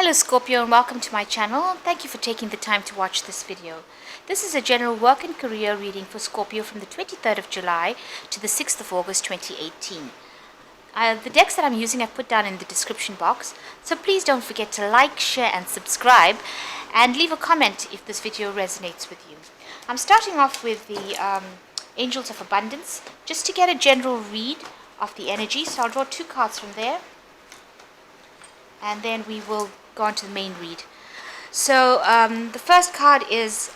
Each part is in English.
Hello Scorpio and welcome to my channel. Thank you for taking the time to watch this video. This is a general work and career reading for Scorpio from the 23rd of July to the 6th of August 2018. The decks that I'm using I've put down in the description box, so please don't forget to like, share and subscribe and leave a comment if this video resonates with you. I'm starting off with the Angels of Abundance just to get a general read of the energy. So I'll draw two cards from there and then we will go on to the main read. So the first card is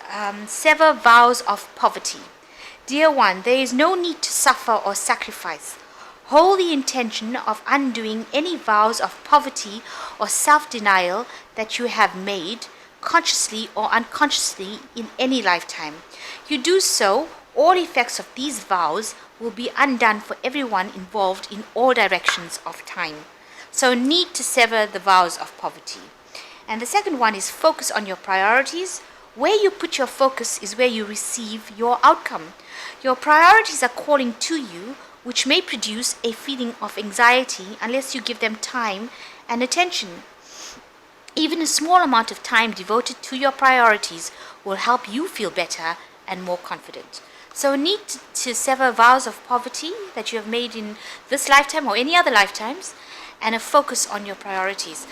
Sever Vows of Poverty. Dear one, there is no need to suffer or sacrifice. Hold the intention of undoing any vows of poverty or self-denial that you have made, consciously or unconsciously, in any lifetime. You do so, all effects of these vows will be undone for everyone involved in all directions of time. So need to sever the vows of poverty. And the second one is focus on your priorities. Where you put your focus is where you receive your outcome. Your priorities are calling to you, which may produce a feeling of anxiety unless you give them time and attention. Even a small amount of time devoted to your priorities will help you feel better and more confident. So need to sever vows of poverty that you have made in this lifetime or any other lifetimes, and a focus on your priorities.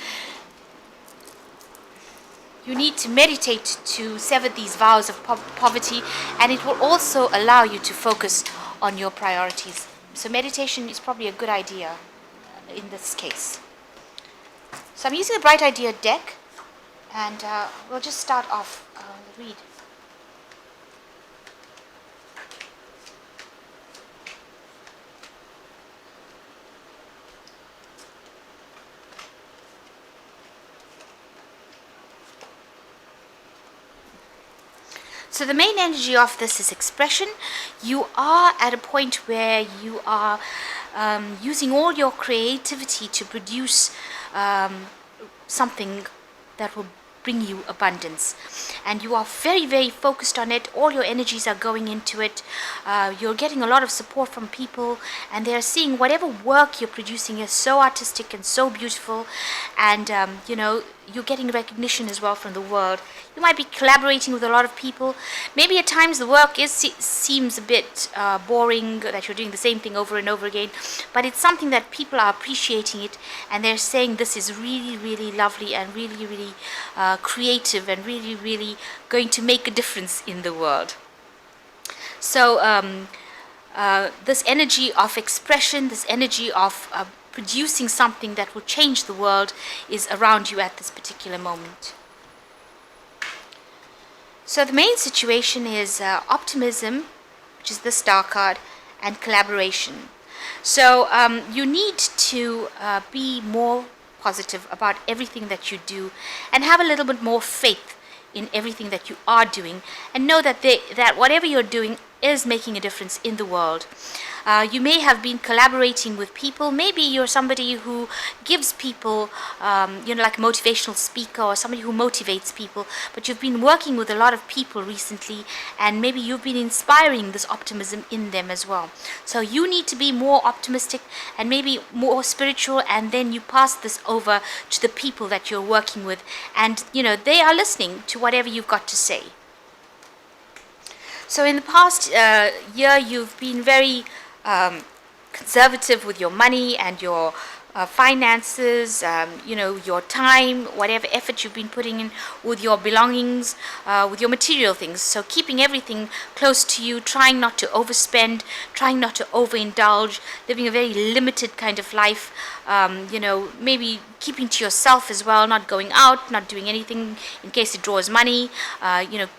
You need to meditate to sever these vows of poverty, and it will also allow you to focus on your priorities. So meditation is probably a good idea in this case. So I'm using the Bright Idea deck, and we'll just start off the read. So the main energy of this is expression. You are at a point where you are using all your creativity to produce something that will bring you abundance, and you are very, very focused on it. All your energies are going into it. You're getting a lot of support from people, and they're seeing whatever work you're producing is so artistic and so beautiful, and you're getting recognition as well from the world. You might be collaborating with a lot of people. Maybe at times the work seems a bit boring, that you're doing the same thing over and over again, but it's something that people are appreciating it, and they're saying this is really, really lovely and really, really creative and really, really going to make a difference in the world. So this energy of expression, this energy of producing something that will change the world is around you at this particular moment. So the main situation is optimism, which is the star card, and collaboration. So you need to be more positive about everything that you do, and have a little bit more faith in everything that you are doing, and know that that whatever you're doing is making a difference in the world. You may have been collaborating with people. Maybe you're somebody who gives people, like a motivational speaker or somebody who motivates people, but you've been working with a lot of people recently, and maybe you've been inspiring this optimism in them as well. So you need to be more optimistic and maybe more spiritual, and then you pass this over to the people that you're working with, and they are listening to whatever you've got to say. So in the past year, you've been very conservative with your money and your finances, your time, whatever effort you've been putting in with your belongings, with your material things. So keeping everything close to you, trying not to overspend, trying not to overindulge, living a very limited kind of life, maybe keeping to yourself as well, not going out, not doing anything in case it draws money,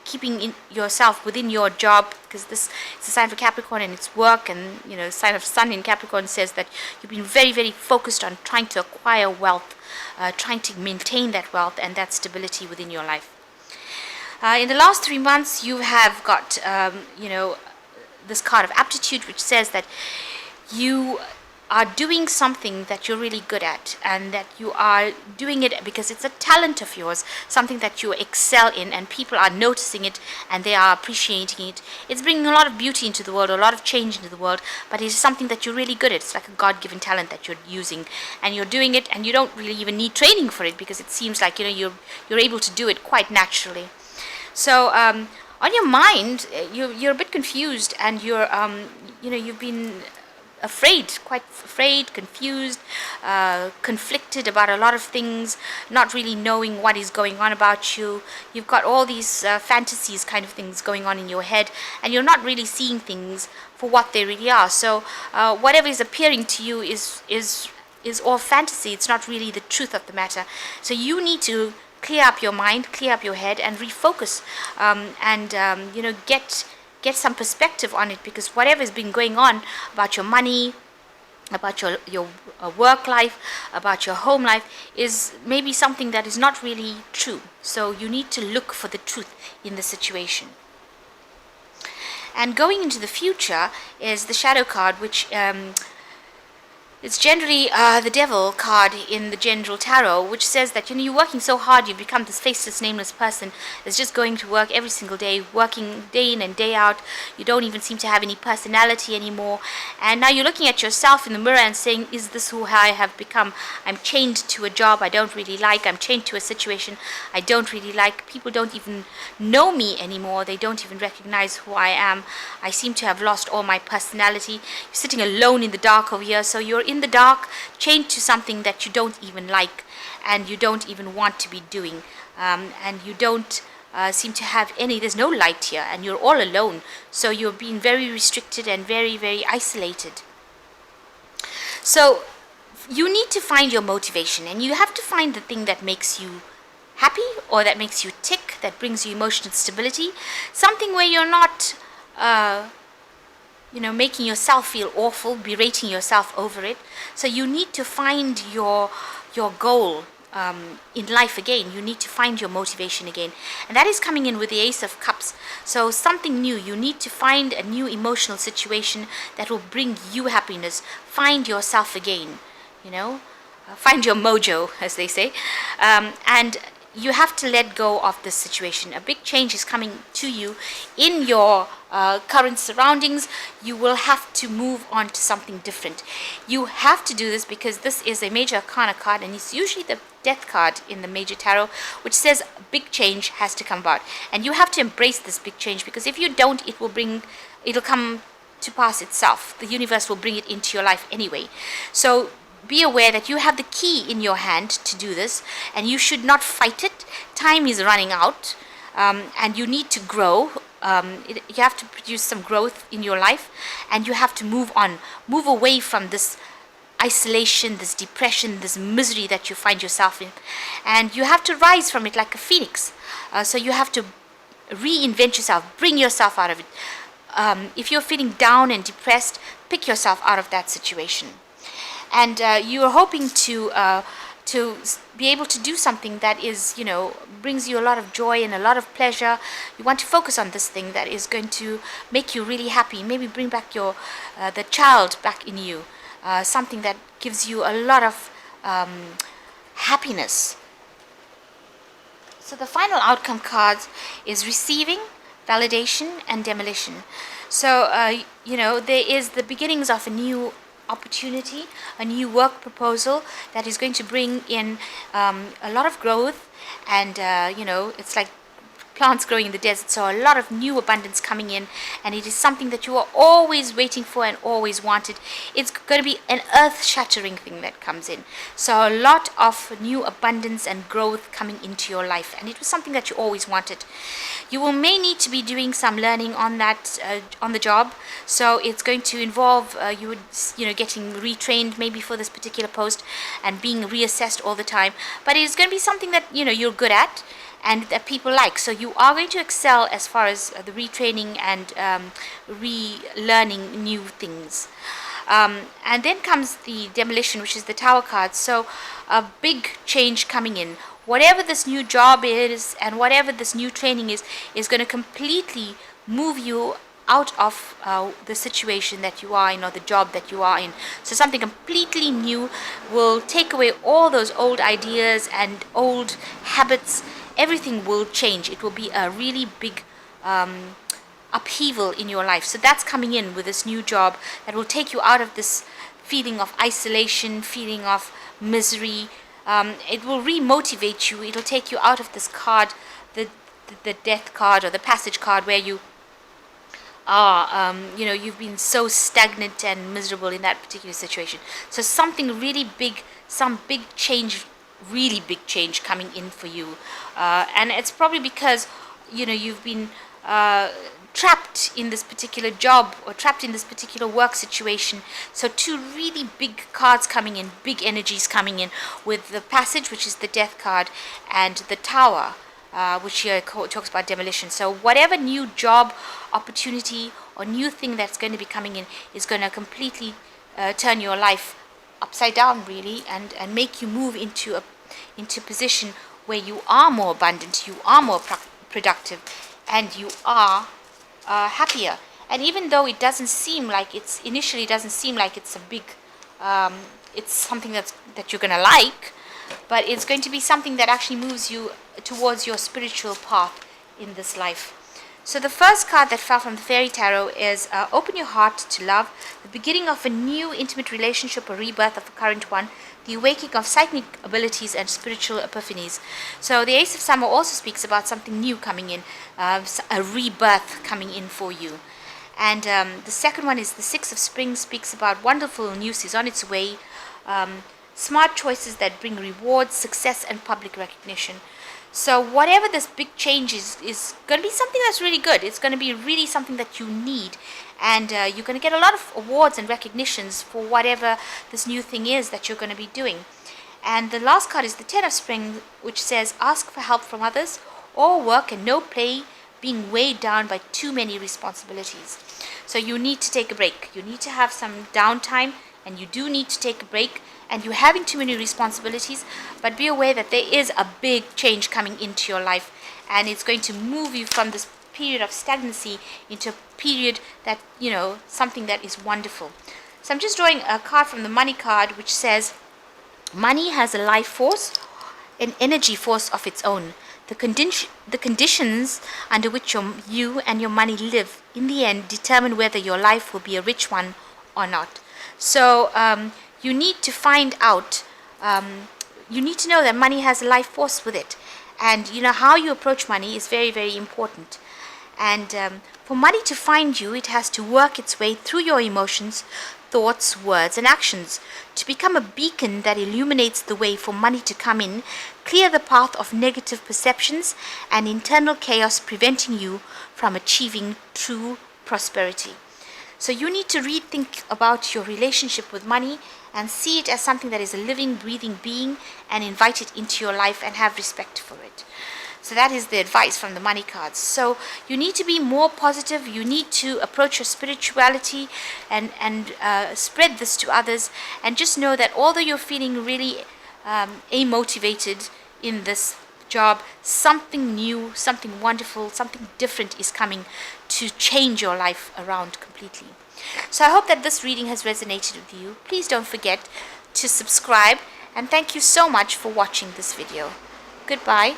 keeping yourself within your job, because this is a sign for Capricorn and it's work, and the sign of Sun in Capricorn says that you've been very, very focused on trying to acquire wealth, trying to maintain that wealth and that stability within your life. In the last 3 months, you have got this card of aptitude, which says that you are doing something that you're really good at, and that you are doing it because it's a talent of yours, something that you excel in, and people are noticing it and they are appreciating it. It's bringing a lot of beauty into the world, a lot of change into the world, but it's something that you're really good at. It's like a God-given talent that you're using, and you're doing it, and you don't really even need training for it, because it seems like you're able to do it quite naturally. So on your mind, you're a bit confused, and you've been quite afraid, confused, conflicted about a lot of things, not really knowing what is going on about you. You've got all these fantasies kind of things going on in your head, and you're not really seeing things for what they really are. So whatever is appearing to you is all fantasy. It's not really the truth of the matter. So you need to clear up your mind, clear up your head, and refocus, and get some perspective on it, because whatever has been going on about your money, about your work life, about your home life, is maybe something that is not really true. So you need to look for the truth in the situation. And going into the future is the shadow card, which it's generally the devil card in the general tarot, which says that you're working so hard, you've become this faceless, nameless person that's just going to work every single day, working day in and day out. You don't even seem to have any personality anymore. And now you're looking at yourself in the mirror and saying, is this who I have become? I'm chained to a job I don't really like. I'm chained to a situation I don't really like. People don't even know me anymore. They don't even recognize who I am. I seem to have lost all my personality. You're sitting alone in the dark over here. So you're in the dark, chained to something that you don't even like, and you don't even want to be doing, and you don't seem to have there's no light here, and you're all alone. So you're being very restricted and very, very isolated. So you need to find your motivation, and you have to find the thing that makes you happy, or that makes you tick, that brings you emotional stability, something where you're not making yourself feel awful, berating yourself over it. So you need to find your goal in life again. You need to find your motivation again. And that is coming in with the Ace of Cups. So something new. You need to find a new emotional situation that will bring you happiness. Find yourself again, find your mojo, as they say. And you have to let go of this situation. A big change is coming to you in your current surroundings. You will have to move on to something different. You have to do this because this is a major arcana card, and it's usually the death card in the major tarot, which says a big change has to come about. And you have to embrace this big change, because if you don't, it'll come to pass itself. The universe will bring it into your life anyway. So be aware that you have the key in your hand to do this, and you should not fight it. Time is running out, and you need to grow. You have to produce some growth in your life, and you have to move on, move away from this isolation, this depression, this misery that you find yourself in, and you have to rise from it like a phoenix. So you have to reinvent yourself, bring yourself out of it. If you're feeling down and depressed, pick yourself out of that situation. And you are hoping to be able to do something that is, brings you a lot of joy and a lot of pleasure. You want to focus on this thing that is going to make you really happy. Maybe bring back the child back in you, something that gives you a lot of happiness. So the final outcome cards is receiving, validation, and demolition. So there is the beginnings of a new opportunity, a new work proposal that is going to bring in a lot of growth, and it's like plants growing in the desert. So a lot of new abundance coming in, and it is something that you are always waiting for and always wanted. It's going to be an earth-shattering thing that comes in. So a lot of new abundance and growth coming into your life, and it was something that you always wanted. You may need to be doing some learning on that on the job. So it's going to involve getting retrained maybe for this particular post, and being reassessed all the time. But it's going to be something that you're good at, and that people like. So you are going to excel as far as the retraining and relearning new things. And then comes the demolition, which is the Tower card. So a big change coming in. Whatever this new job is and whatever this new training is going to completely move you out of the situation that you are in, or the job that you are in. So something completely new will take away all those old ideas and old habits. Everything will change. It will be a really big upheaval in your life. So that's coming in with this new job that will take you out of this feeling of isolation, feeling of misery. It will re-motivate you. It'll take you out of this card, the death card or the passage card, where you are, you've been so stagnant and miserable in that particular situation. So something really big, some big change, really big change coming in for you. And it's probably because, you've been trapped in this particular job or trapped in this particular work situation. So two really big cards coming in, big energies coming in, with the passage, which is the death card, and the tower, which here talks about demolition. So whatever new job opportunity or new thing that's going to be coming in is going to completely turn your life upside down, really, and make you move into a position where you are more abundant, you are more productive, and you are happier. And even though it doesn't seem like initially doesn't seem like it's a big, it's something that you're gonna like, but it's going to be something that actually moves you towards your spiritual path in this life. So the first card that fell from the Fairy Tarot is open your heart to love, the beginning of a new intimate relationship, a rebirth of a current one, the awakening of psychic abilities and spiritual epiphanies. So the Ace of Summer also speaks about something new coming in, a rebirth coming in for you. And the second one is the Six of Spring, speaks about wonderful news is on its way, smart choices that bring rewards, success, and public recognition. So whatever this big change is going to be something that's really good. It's going to be really something that you need. And you're going to get a lot of awards and recognitions for whatever this new thing is that you're going to be doing. And the last card is the Ten of Spring, which says, ask for help from others, all work and no play, being weighed down by too many responsibilities. So you need to take a break. You need to have some downtime, and you do need to take a break. And you're having too many responsibilities, but be aware that there is a big change coming into your life, and it's going to move you from this period of stagnancy into a period that, something that is wonderful. So I'm just drawing a card from the money card, which says, money has a life force, an energy force of its own. The conditions under which you and your money live, in the end, determine whether your life will be a rich one or not. So, you need to find out, you need to know that money has a life force with it. And how you approach money is very, very important. And for money to find you, it has to work its way through your emotions, thoughts, words, and actions to become a beacon that illuminates the way for money to come in, clear the path of negative perceptions and internal chaos, preventing you from achieving true prosperity. So you need to rethink about your relationship with money and see it as something that is a living, breathing being, and invite it into your life and have respect for it. So that is the advice from the money cards. So you need to be more positive. You need to approach your spirituality and spread this to others. And just know that although you're feeling really amotivated in this job, something new, something wonderful, something different is coming to change your life around completely. So I hope that this reading has resonated with you. Please don't forget to subscribe, and thank you so much for watching this video. Goodbye.